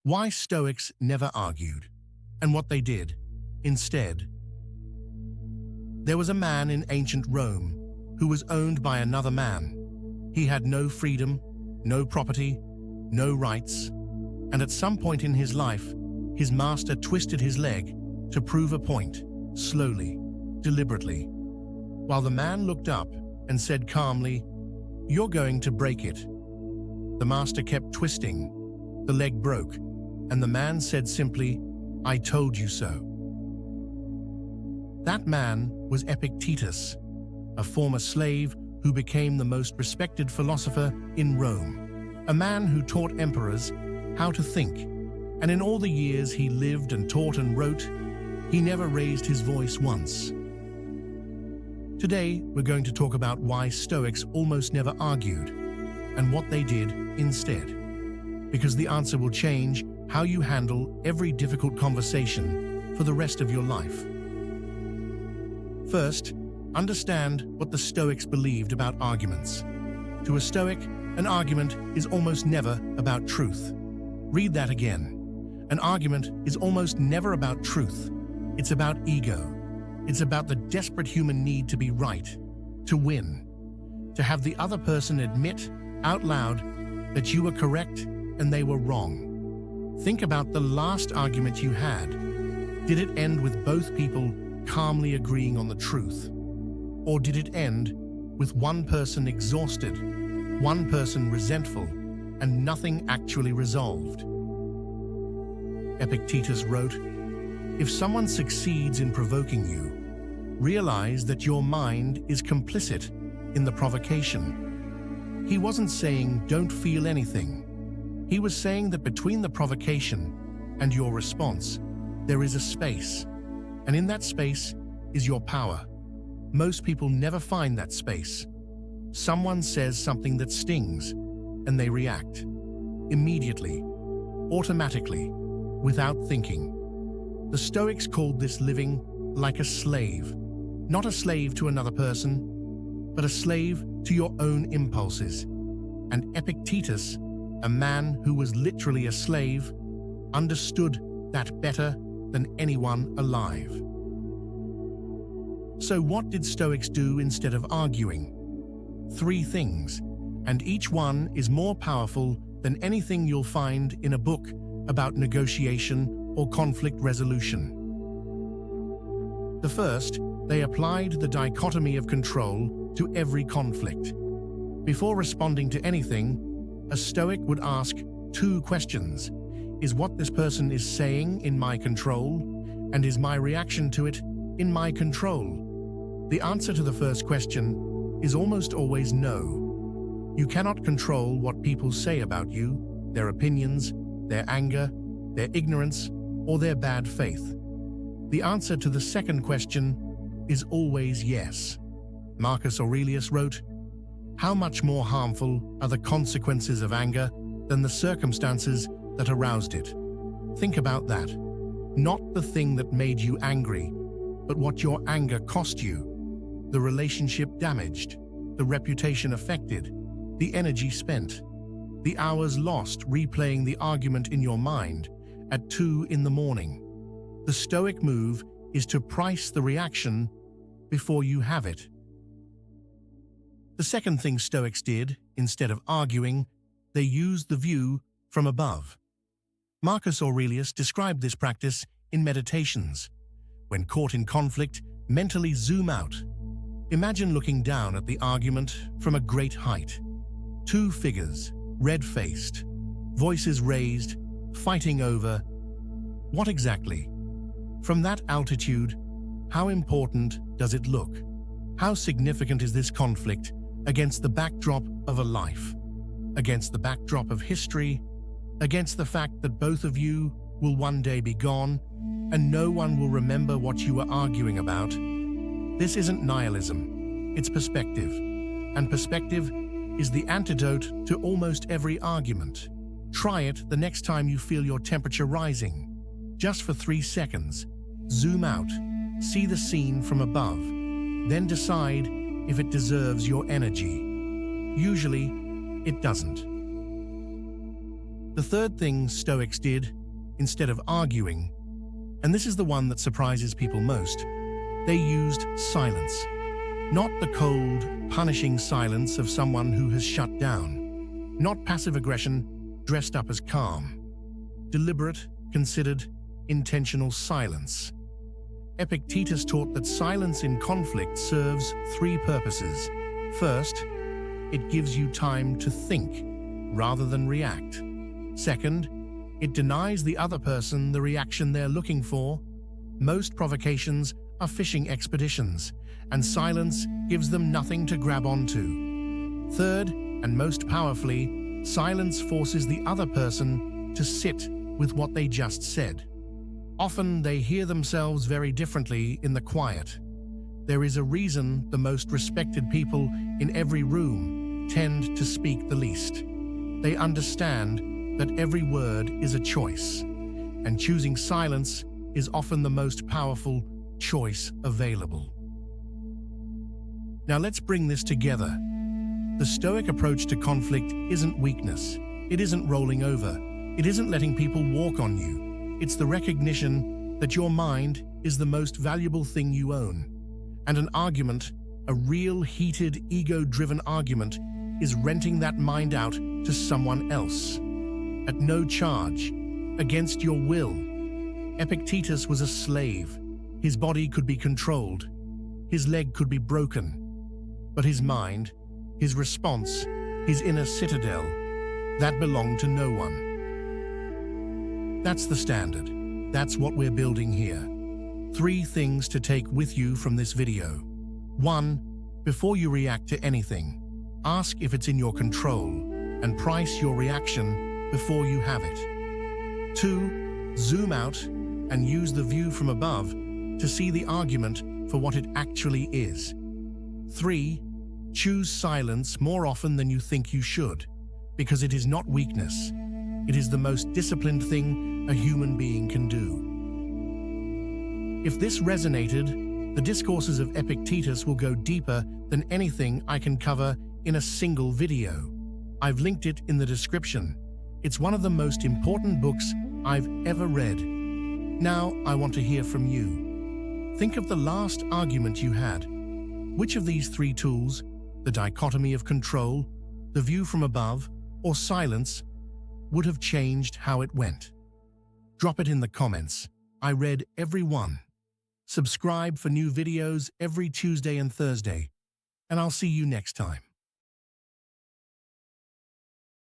Why Stoics never argued, and what they did instead. There was a man in ancient Rome who was owned by another man. He had no freedom, no property, no rights, and at some point in his life, his master twisted his leg to prove a point, slowly, deliberately. While the man looked up and said calmly, "You're going to break it." The master kept twisting. The leg broke, and the man said simply, "I told you so." That man was Epictetus, a former slave who became the most respected philosopher in Rome, a man who taught emperors how to think, and in all the years he lived and taught and wrote, he never raised his voice once. Today, we're going to talk about why Stoics almost never argued and what they did instead, because the answer will change how you handle every difficult conversation for the rest of your life. First, understand what the Stoics believed about arguments. To a Stoic, an argument is almost never about truth. Read that again. An argument is almost never about truth. It's about ego. It's about the desperate human need to be right, to win, to have the other person admit out loud that you were correct and they were wrong. Think about the last argument you had. Did it end with both people calmly agreeing on the truth? Or did it end with one person exhausted, one person resentful, and nothing actually resolved? Epictetus wrote, "If someone succeeds in provoking you, realize that your mind is complicit in the provocation." He wasn't saying don't feel anything. He was saying that between the provocation and your response, there is a space, and in that space is your power. Most people never find that space. Someone says something that stings, and they react. Immediately, automatically, without thinking. The Stoics called this living like a slave. Not a slave to another person, but a slave to your own impulses. And Epictetus, a man who was literally a slave, understood that better than anyone alive. So what did Stoics do instead of arguing? 3 things, and each one is more powerful than anything you'll find in a book about negotiation or conflict resolution. The first, they applied the dichotomy of control to every conflict. Before responding to anything, a Stoic would ask 2 questions. Is what this person is saying in my control? And is my reaction to it in my control? The answer to the first question is almost always no. You cannot control what people say about you, their opinions, their anger, their ignorance, or their bad faith. The answer to the second question is always yes. Marcus Aurelius wrote, "How much more harmful are the consequences of anger than the circumstances that aroused it?" Think about that. Not the thing that made you angry, but what your anger cost you. The relationship damaged, the reputation affected, the energy spent, the hours lost replaying the argument in your mind at 2 in the morning. The Stoic move is to price the reaction before you have it. The second thing Stoics did, instead of arguing, they used the view from above. Marcus Aurelius described this practice in Meditations. When caught in conflict, mentally zoom out. Imagine looking down at the argument from a great height. 2 figures, red-faced, voices raised, fighting over what exactly? From that altitude, how important does it look? How significant is this conflict against the backdrop of a life, against the backdrop of history, against the fact that both of you will one day be gone and no one will remember what you were arguing about? This isn't nihilism, it's perspective. And perspective is the antidote to almost every argument. Try it the next time you feel your temperature rising. Just for 3 seconds, zoom out, see the scene from above, then decide if it deserves your energy. Usually, it doesn't. The third thing Stoics did, instead of arguing, and this is the one that surprises people most, they used silence. Not the cold, punishing silence of someone who has shut down. Not passive aggression dressed up as calm. Deliberate, considered, intentional silence. Epictetus taught that silence in conflict serves three purposes. First, it gives you time to think rather than react. Second, it denies the other person the reaction they're looking for. Most provocations are fishing expeditions, and silence gives them nothing to grab onto. Third, and most powerfully, silence forces the other person to sit with what they just said. Often they hear themselves very differently in the quiet. There is a reason the most respected people in every room tend to speak the least. They understand that every word is a choice, and choosing silence is often the most powerful choice available. Now let's bring this together. The Stoic approach to conflict isn't weakness. It isn't rolling over. It isn't letting people walk on you. It's the recognition that your mind is the most valuable thing you own. And an argument, a real heated, ego-driven argument, is renting that mind out to someone else. At no charge, against your will. Epictetus was a slave. His body could be controlled. His leg could be broken. But his mind, his response, his inner citadel, that belonged to no one. That's the standard. That's what we're building here. 3 things to take with you from this video. 1. Before you react to anything, ask if it's in your control and price your reaction before you have it. 2. Zoom out and use the view from above to see the argument for what it actually is. 3. Choose silence more often than you think you should, because it is not weakness. It is the most disciplined thing a human being can do. If this resonated, the discourses of Epictetus will go deeper than anything I can cover in a single video. I've linked it in the description. It's one of the most important books I've ever read. Now I want to hear from you. Think of the last argument you had. Which of these 3 tools, the dichotomy of control, the view from above, or silence, would have changed how it went? Drop it in the comments. I read every one. Subscribe for new videos every Tuesday and Thursday, and I'll see you next time.